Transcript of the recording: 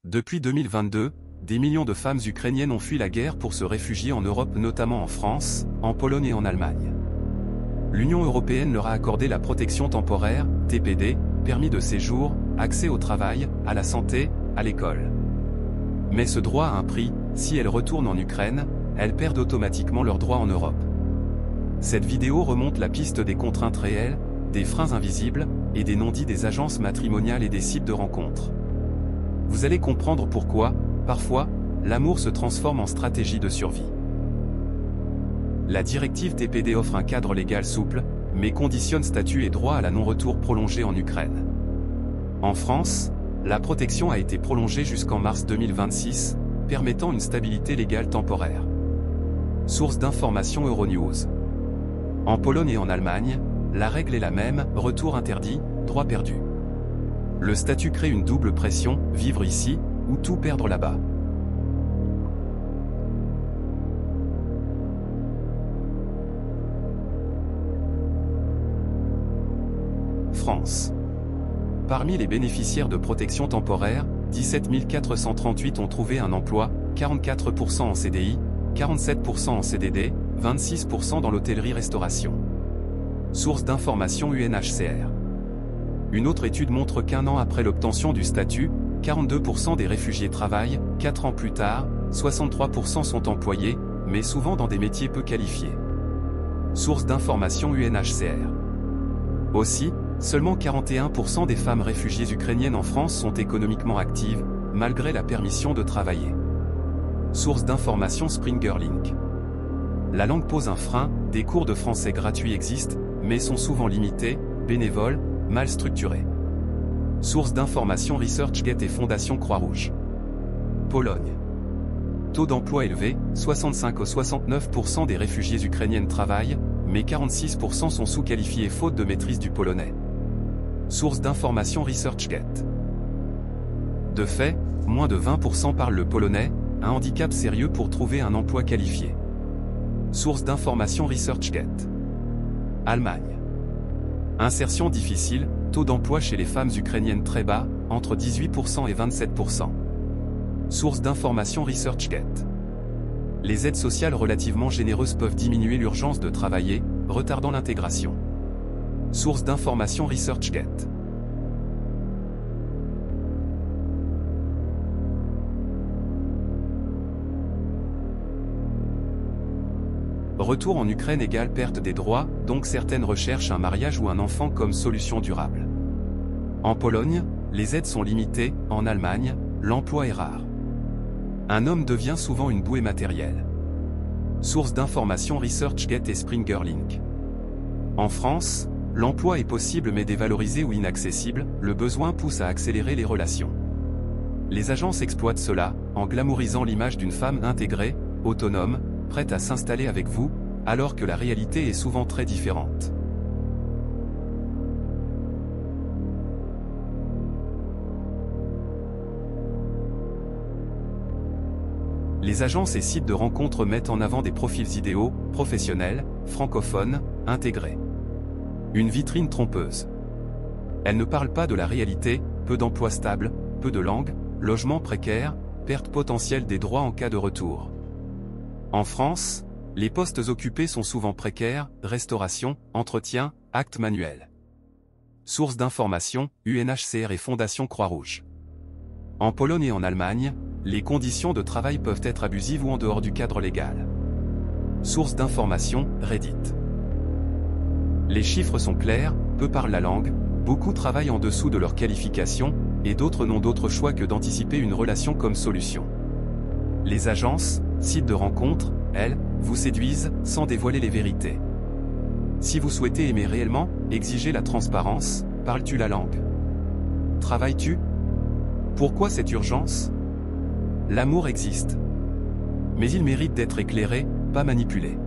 Depuis 2022, des millions de femmes ukrainiennes ont fui la guerre pour se réfugier en Europe, notamment en France, en Pologne et en Allemagne. L'Union européenne leur a accordé la protection temporaire, TPD, permis de séjour, accès au travail, à la santé, à l'école. Mais ce droit a un prix, si elles retournent en Ukraine, elles perdent automatiquement leurs droits en Europe. Cette vidéo remonte la piste des contraintes réelles, des freins invisibles, et des non-dits des agences matrimoniales et des sites de rencontres. Vous allez comprendre pourquoi, parfois, l'amour se transforme en stratégie de survie. La directive TPD offre un cadre légal souple, mais conditionne statut et droit à la non-retour prolongé en Ukraine. En France, la protection a été prolongée jusqu'en mars 2026, permettant une stabilité légale temporaire. Source d'information Euronews. En Pologne et en Allemagne, la règle est la même, retour interdit, droit perdu. Le statut crée une double pression, vivre ici, ou tout perdre là-bas. France. Parmi les bénéficiaires de protection temporaire, 17 438 ont trouvé un emploi, 44% en CDI, 47% en CDD, 26% dans l'hôtellerie-restauration. Source d'information UNHCR. Une autre étude montre qu'un an après l'obtention du statut, 42% des réfugiés travaillent, 4 ans plus tard, 63% sont employés, mais souvent dans des métiers peu qualifiés. Source d'information UNHCR. Aussi, seulement 41% des femmes réfugiées ukrainiennes en France sont économiquement actives, malgré la permission de travailler. Source d'information SpringerLink. La langue pose un frein, des cours de français gratuits existent, mais sont souvent limités, bénévoles, mal structurés. Source d'information ResearchGate et Fondation Croix-Rouge. Pologne. Taux d'emploi élevé, 65 à 69% des réfugiés ukrainiennes travaillent, mais 46% sont sous-qualifiés faute de maîtrise du polonais. Source d'information ResearchGate. De fait, moins de 20% parlent le polonais, un handicap sérieux pour trouver un emploi qualifié. Source d'information ResearchGate. Allemagne. Insertion difficile, taux d'emploi chez les femmes ukrainiennes très bas, entre 18% et 27%. Source d'information ResearchGate. Les aides sociales relativement généreuses peuvent diminuer l'urgence de travailler, retardant l'intégration. Source d'information ResearchGate. Retour en Ukraine égale perte des droits, donc certaines recherchent un mariage ou un enfant comme solution durable. En Pologne, les aides sont limitées, en Allemagne, l'emploi est rare. Un homme devient souvent une bouée matérielle. Source d'information ResearchGate et SpringerLink. En France, l'emploi est possible mais dévalorisé ou inaccessible, le besoin pousse à accélérer les relations. Les agences exploitent cela, en glamourisant l'image d'une femme intégrée, autonome, prête à s'installer avec vous, alors que la réalité est souvent très différente. Les agences et sites de rencontres mettent en avant des profils idéaux, professionnels, francophones, intégrés. Une vitrine trompeuse. Elles ne parlent pas de la réalité, peu d'emplois stables, peu de langue, logement précaire, perte potentielle des droits en cas de retour. En France, les postes occupés sont souvent précaires, restauration, entretien, actes manuels. Source d'information, UNHCR et Fondation Croix-Rouge. En Pologne et en Allemagne, les conditions de travail peuvent être abusives ou en dehors du cadre légal. Source d'information, Reddit. Les chiffres sont clairs, peu parlent la langue, beaucoup travaillent en dessous de leur qualification, et d'autres n'ont d'autre choix que d'anticiper une relation comme solution. Les agences, sites de rencontres, elles, vous séduisent, sans dévoiler les vérités. Si vous souhaitez aimer réellement, exigez la transparence, parles-tu la langue? Travailles-tu? Pourquoi cette urgence? L'amour existe. Mais il mérite d'être éclairé, pas manipulé.